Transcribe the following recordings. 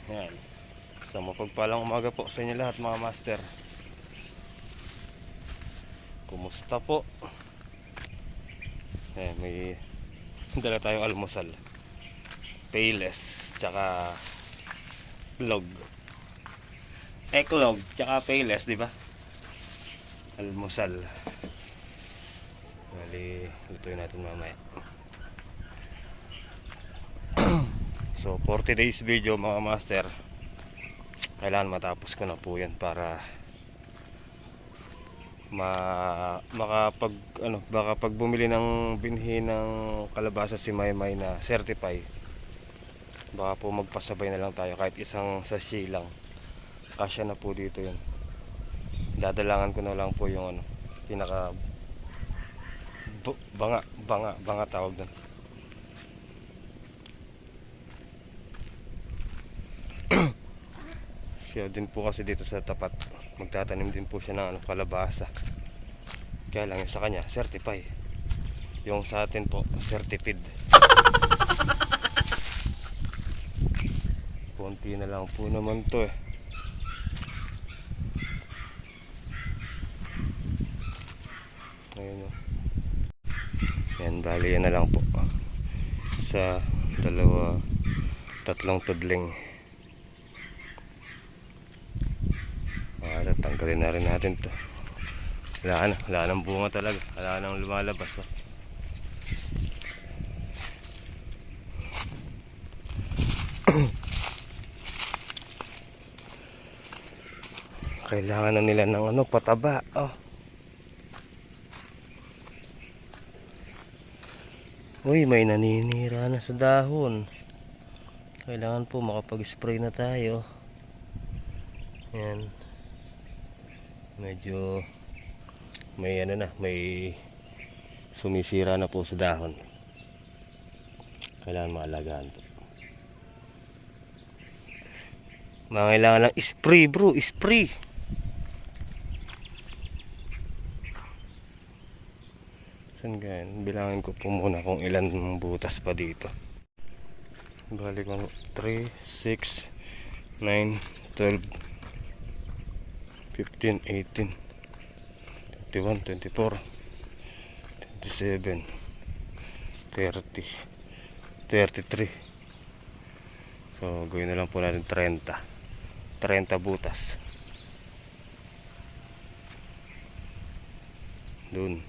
Yan. So mapagpalang umaga po sa inyo lahat mga master. Kumusta po? May dala tayong almusal. Payless tsaka log. Eklog tsaka payless, di ba? Almusal. Bali, lutuin natin mamaya. So 40 days video mga master. Kailangan matapos ko na po yan para baka pag bumili ng binhi ng kalabasa si Maymay na certify, baka po magpasabay na lang tayo kahit isang sachet lang. Kasya na po dito yun. Dadalangan ko na lang po yung pinaka banga tawag doon. Siya din po kasi dito sa tapat, magtatanim din po siya ng kalabasa. Kaya lang yung sa kanya certify, yung sa atin po certified. Konti na lang po naman to eh. Ayun o. Yan, bali yan na lang po sa tatlong tudling. Tanggalin na rin natin to. Wala nang bunga talaga, wala nang lumalabas oh. Kailangan na nila ng pataba oh. Uy, may naninira na sa dahon. Kailangan po makapag-spray na tayo. Yan. Medyo may sumisira na po sa dahon. Kailangan maalagaan po. Kailangan lang spray bro, spray. Saan ganyan? Bilangin ko po muna kung ilan butas pa dito. Balik ko 3, 6, 9, 12 15, 18, 21, 24, 27, 30, 33. So gawin na lang po natin 30 butas dun.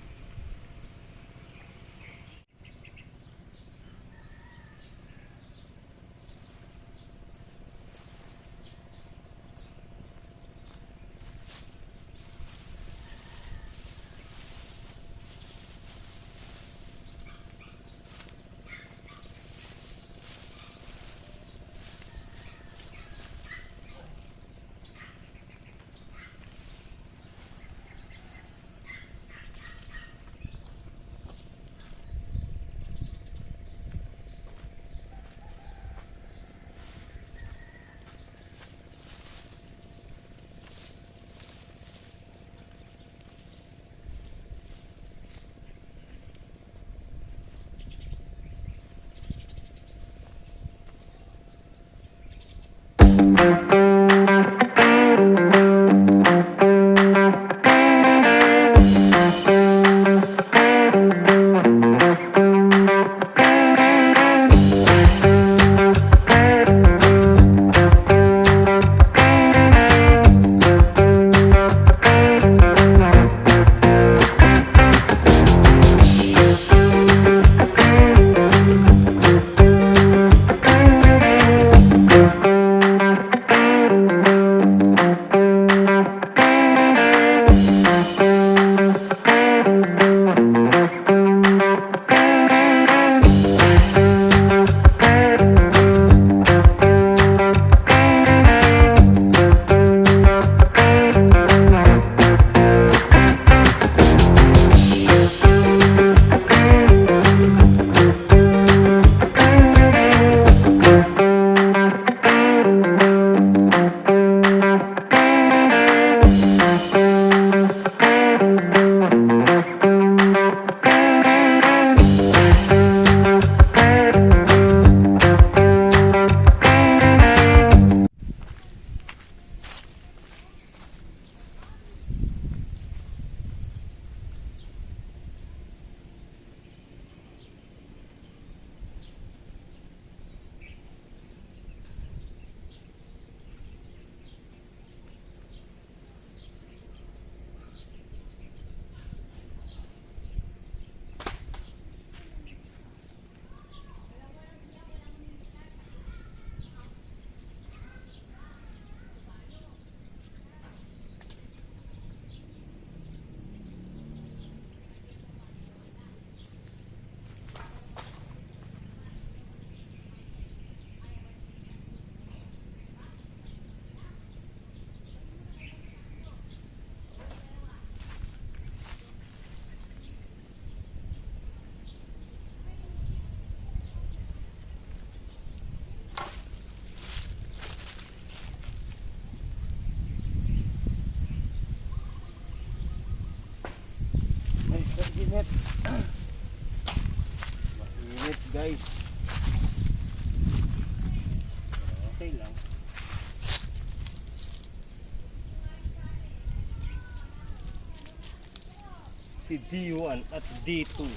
si D1 at D2.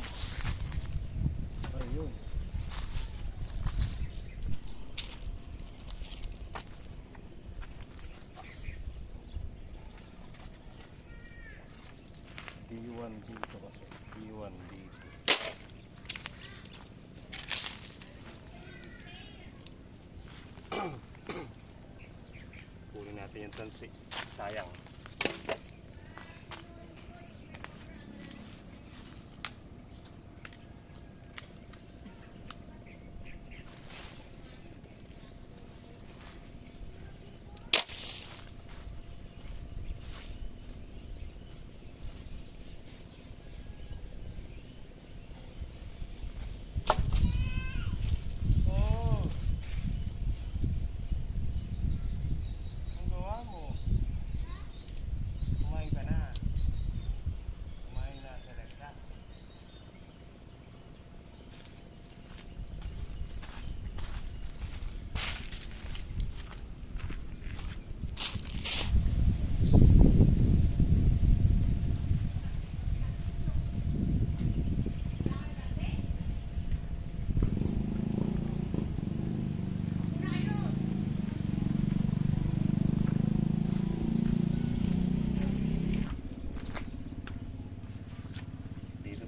Ayun. D1 dito kasi. D1 dito. Kunin natin yung tansi. Sayang.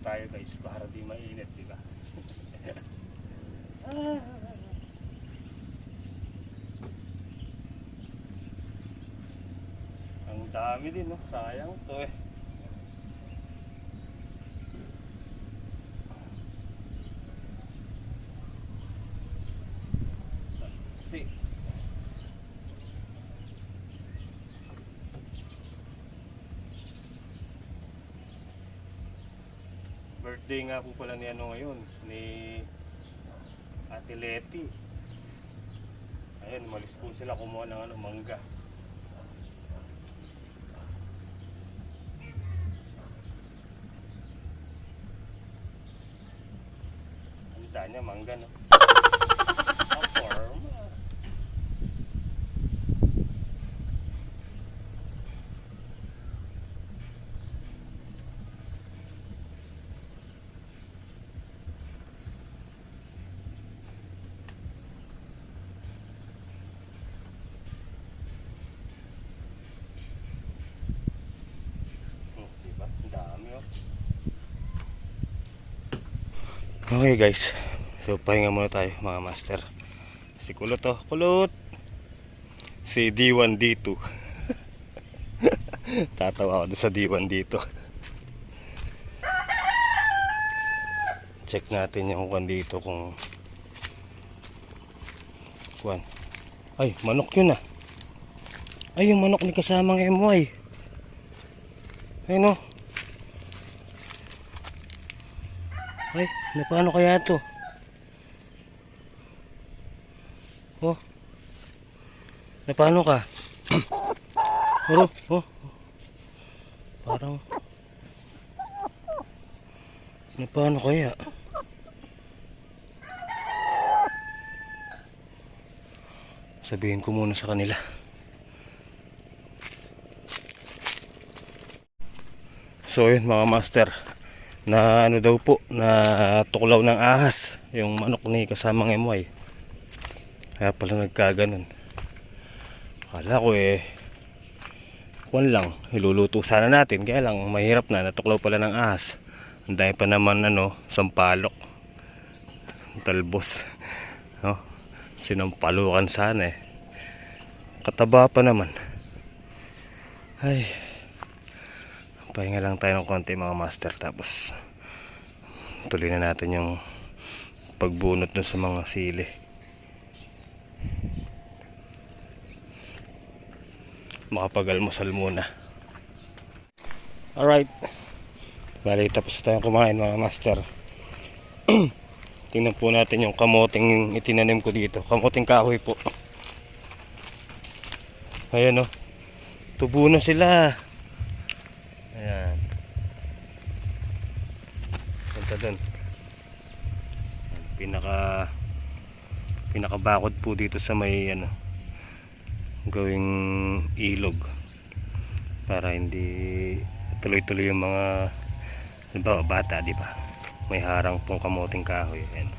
Tayo guys para di mainit, di ba? Ang dami din, no? Sayang to eh. Si birthday nga po pala ni ano ngayon, ni Ate Leti. Ayun, malis po sila kumuha ng ano, mangga. Ang dami niya mangga, no? Forma. Okay guys, so pahinga muna tayo mga master. Si Kulot to, Kulot. Si D1 D2. Tatawa ako sa D1 dito. Check natin yung kwan dito kung kwan. Ay, manok yun ah. Ay, yung manok ni kasamang MY. Ay no. Ay, paano kaya to? Oh. Paano ka? Oh, oh. Parang paano kaya? Sabihin ko muna sa kanila. So yun mga master, na ano daw po, na tuklaw ng ahas yung manok ni kasamang MY. Kaya pala nagkaganon. Akala ko kwan lang, iluluto sana natin, kaya lang mahirap na, natuklaw pala ng ahas. Ang dami pa naman sampalok, talbos, no? Sinampalukan sana kataba pa naman. Ay, pahinga lang tayo ng konti mga master, tapos tuloy na natin yung pagbunot dun sa mga sili. Makapag-almusal muna. Alright, bali tapos tayong kumain mga master. Tingnan po natin yung kamoting itinanim ko dito, kamoting kahoy po. Ayan tubo na sila. Ayan, punta dun. Pinakabakod po dito sa may gawing ilog para hindi tuloy-tuloy yung mga Halimbawa, bata, di ba? May harang pong kamuting kahoy. Ayan.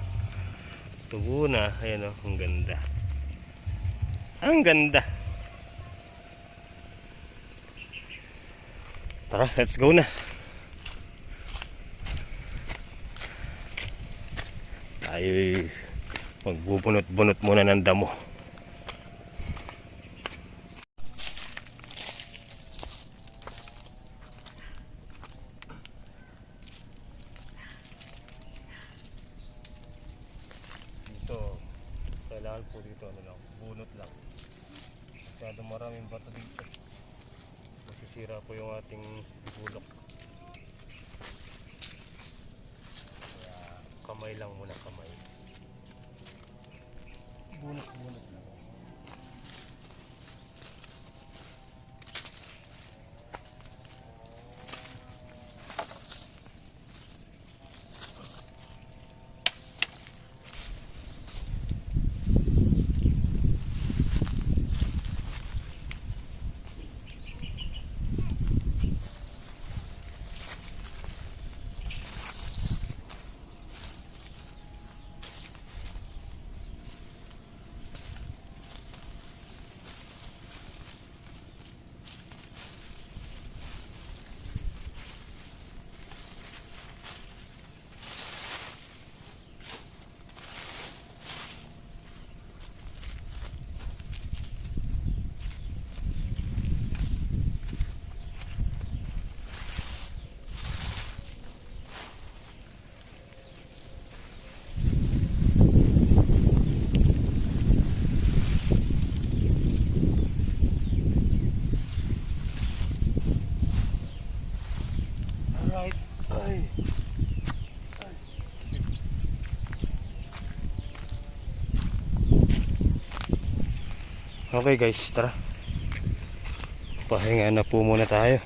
Tubo na. Ayan o, ang ganda. Ang ganda. Tara, let's go na. Tayo'y magbubunot-bunot muna ng damo. Dito, kailangan po dito, ano lang, bunot lang. Masyadong maraming bato dito. Masisira po yung ating bulok. Kaya kamay lang muna, kamay. Bunot lang. Alright. Ay. Okay guys, tara. Pahinga na po muna tayo.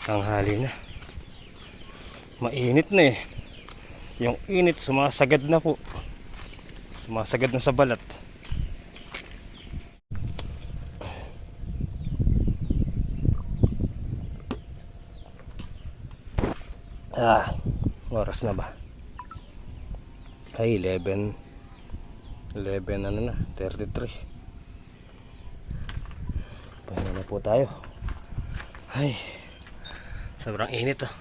Tanghali na. Mainit na eh. Yung init sumasagad na po. Sumasagad na sa balat. Oras na ba? Ay, 11 ano na, 33. Pahinga na po tayo. Ay, sobrang init oh.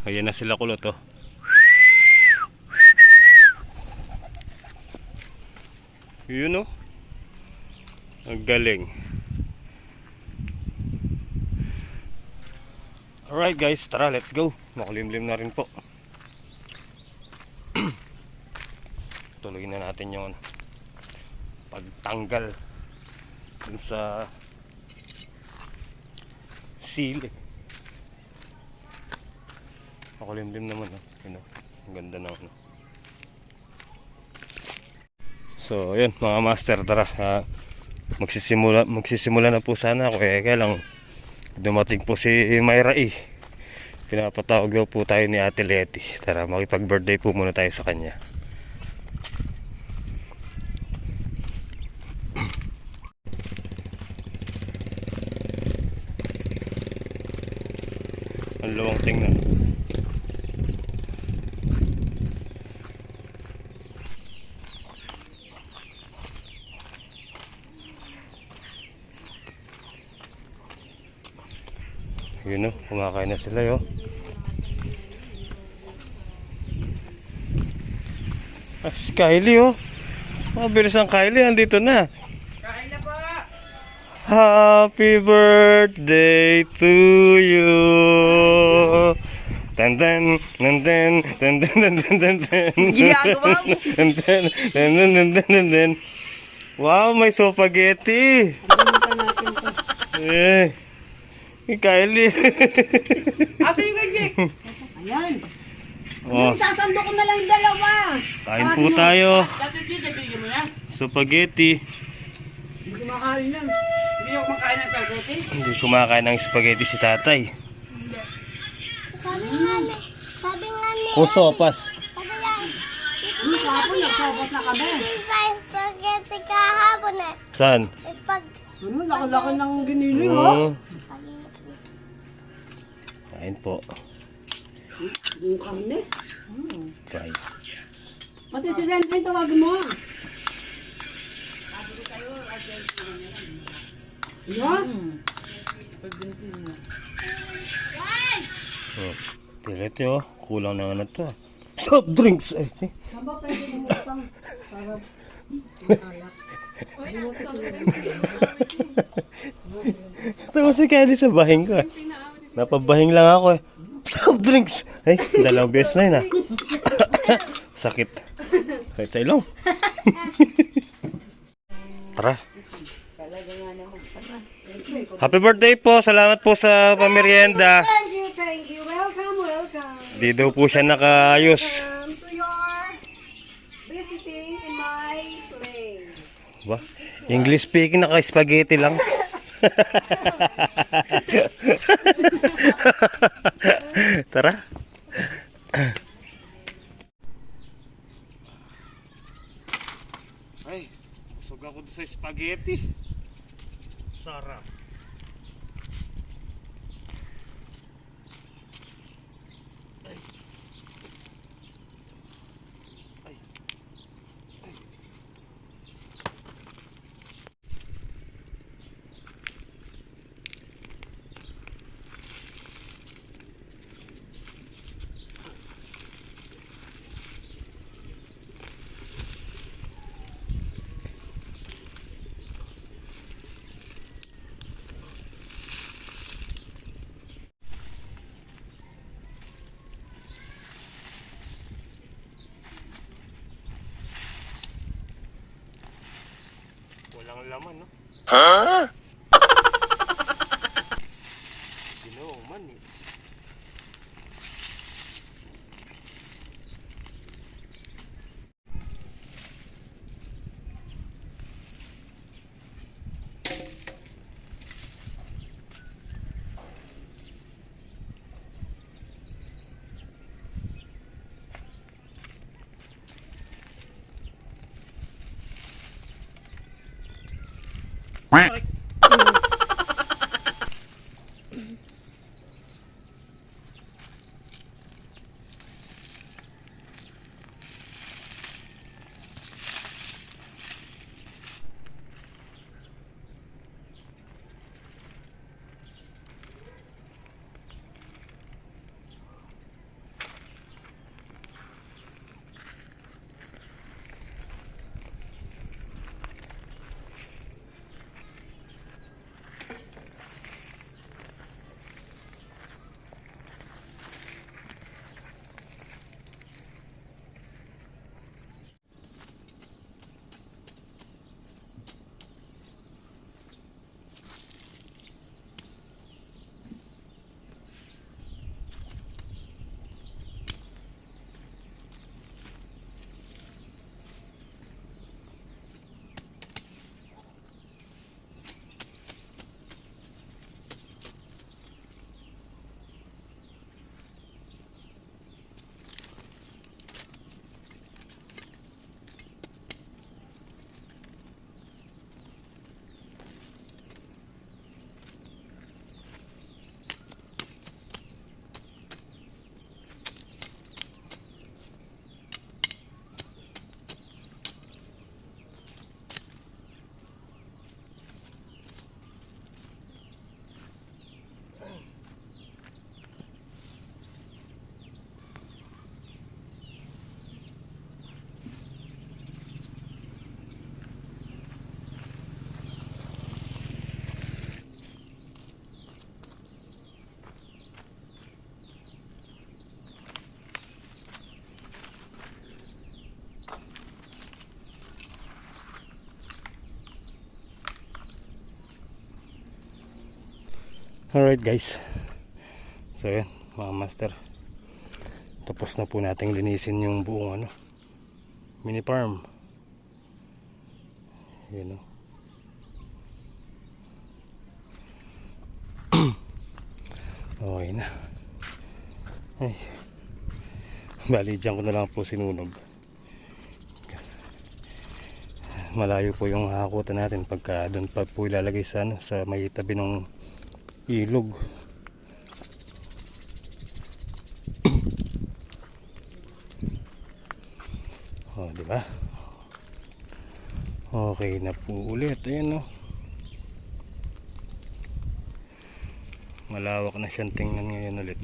Ayan na sila kulot oh. Yun oh. Ang galing. Alright guys, tara, let's go. Makulimlim na rin po. Tuloy na natin yung pagtanggal dun sa sili. Makulimlim naman, you know, ang ganda ng ano. So yun mga master, tara, magsisimula na po sana ako kaya lang dumating po si Myra E. Pinapatawag daw po tayo ni Ate Letty. Tara, makipag-birthday po muna tayo sa kanya. Ang luwang tingnan. Yun o, kumakain na sila yo. Si Kylie oh. Mabilis ang Kylie, andito na. Kain na po! Happy birthday to you. Tan tan tan tan tan tan tan tan tan. Ginagawa mo. Tan tan tan tan tan tan. Wow, may spaghetti. Eh. Kylie. Ate yung kanya. Ayan. Oh, Sasando ko na lang yung dalawa. kain po tayo. Dati dito, bigyan mo na. Spaghetti. Hindi kumakain lang. Hindi ako kumakain ng spaghetti. Hindi kumakain ng spaghetti si tatay. Sabi nga ni O sopas. ano lang, Kahapon, nagsopas na kami. hindi tayo spaghetti kahapon eh. Saan? Spag, Ano, laki-laki ng ginili, ha? Kain po. Yung karne. Try. Pati si Renren, tawagin mo. Yan? Pilit yun. Kulang na ano to. Soft drinks. Ay, Saba pwede umutang. Para Tawa si Kelly sa bahing ko. Napabahing lang ako eh. Soft drinks. Ay, dalawang beses na yun ah. Sakit. Sakit sa ilong. Tara. Happy birthday po. Salamat po sa pamerienda. Thank you. Welcome, welcome. Di daw po siya nakaayos. To your visiting in my place. Ba? English speaking, naka-spaghetti lang. Tara. Ay, busog ako sa spaghetti. Sarap. Ay. Ay. Ay. Walang laman, no? Huh? Ginoo man eh. Alright guys, so yan mga master, tapos na po nating linisin yung buong ano, mini farm. Yun o. Okay na. Ay, bali dyan ko na lang po sinunog. malayo po yung hakutan natin pagka doon pa po ilalagay sa, ano, sa may tabi ng ilog. Oh, di ba? Okay na po ulit. Ayan, no. Malawak na siyang tingnan ngayon ulit.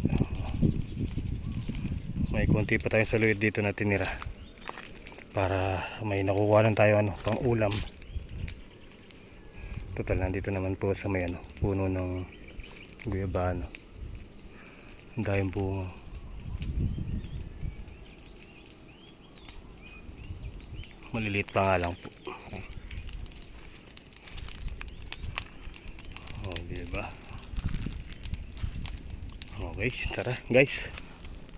May konti pa tayong saluid dito na tinira. Para may nakukuha lang tayo, ano, pang ulam. Total, nandito naman po sa may, ano, puno ng guyabano. Ang daming bunga. Maliliit pa nga lang po. Oh, diba? Okay, tara guys.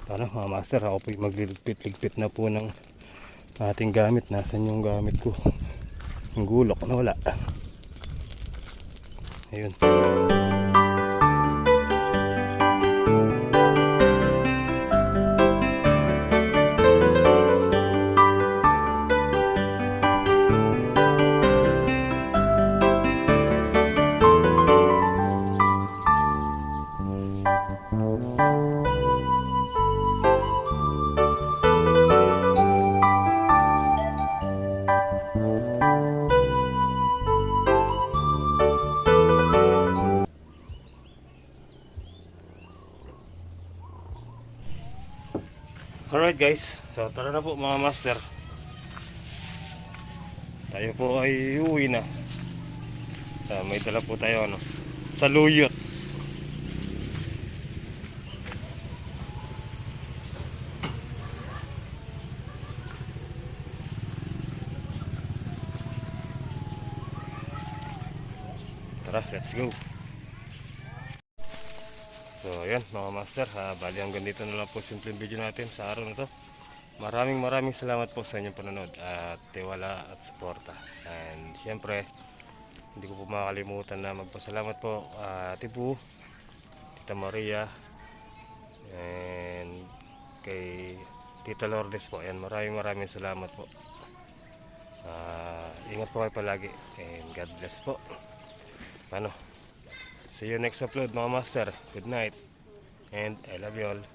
Paano mga master, ako po magliligpit-ligpit na po ng ating gamit. Nasaan yung gamit ko? Yung gulok na wala. Ayun. Alright guys, so tara na po mga master. Tayo po ay uwi na. So, may dala po tayo, ano, saluyot. Tara, let's go. So ayan mga master, bali hanggang dito na lang po simpleng video natin sa araw na to. Maraming salamat po sa inyong panonood at tiwala at suporta. And syempre, hindi ko po makakalimutan na magpasalamat po Tibu, Tita Maria, and kay Tita Lourdes po. Ayan, maraming salamat po. Ingat po kayo palagi and God bless po. See you next upload mga master. Good night and I love you all.